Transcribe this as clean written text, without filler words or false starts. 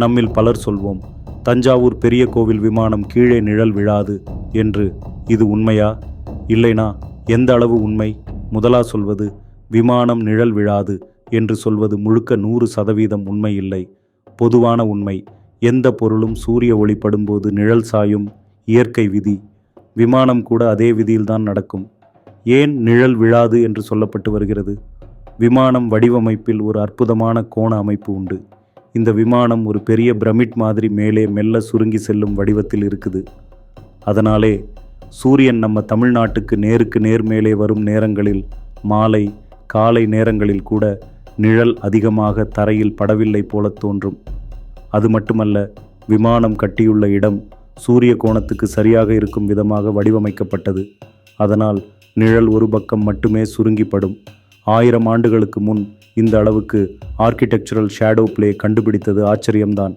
நம்மில் பலர் சொல்வோம், தஞ்சாவூர் பெரிய கோவில் விமானம் கீழே நிழல் விழாது என்று. இது உண்மையா? இல்லைனா எந்த அளவு உண்மை? முதலா சொல்வது விமானம் நிழல் விழாது என்று சொல்வது முழுக்க 100% உண்மை இல்லை. பொதுவான உண்மை. எந்த பொருளும் சூரிய ஒளி படும்போது நிழல் சாயும், இயற்கை விதி. விமானம் கூட அதே விதியில்தான் நடக்கும். ஏன் நிழல் விழாது என்று சொல்லப்பட்டு வருகிறது? விமானம் வடிவமைப்பில் ஒரு அற்புதமான கோண அமைப்பு உண்டு. இந்த விமானம் ஒரு பெரிய பிரமிட் மாதிரி மேலே மெல்ல சுருங்கி செல்லும் வடிவத்தில் இருக்குது. அதனாலே சூரியன் நம்ம தமிழ்நாட்டுக்கு நேருக்கு நேர் மேலே வரும் நேரங்களில், மாலை காலை நேரங்களில் கூட நிழல் அதிகமாக தரையில் படவில்லை போல தோன்றும். அது மட்டுமல்ல, விமானம் கட்டியுள்ள இடம் சூரிய கோணத்துக்கு சரியாக இருக்கும் விதமாக வடிவமைக்கப்பட்டது. அதனால் நிழல் ஒரு பக்கம் மட்டுமே சுருங்கிப்படும். 1000 ஆண்டுகளுக்கு முன் இந்த அளவுக்கு ஆர்க்கிடெக்சரல் ஷேடோ பிளே கண்டுபிடித்தது ஆச்சரியம்தான்.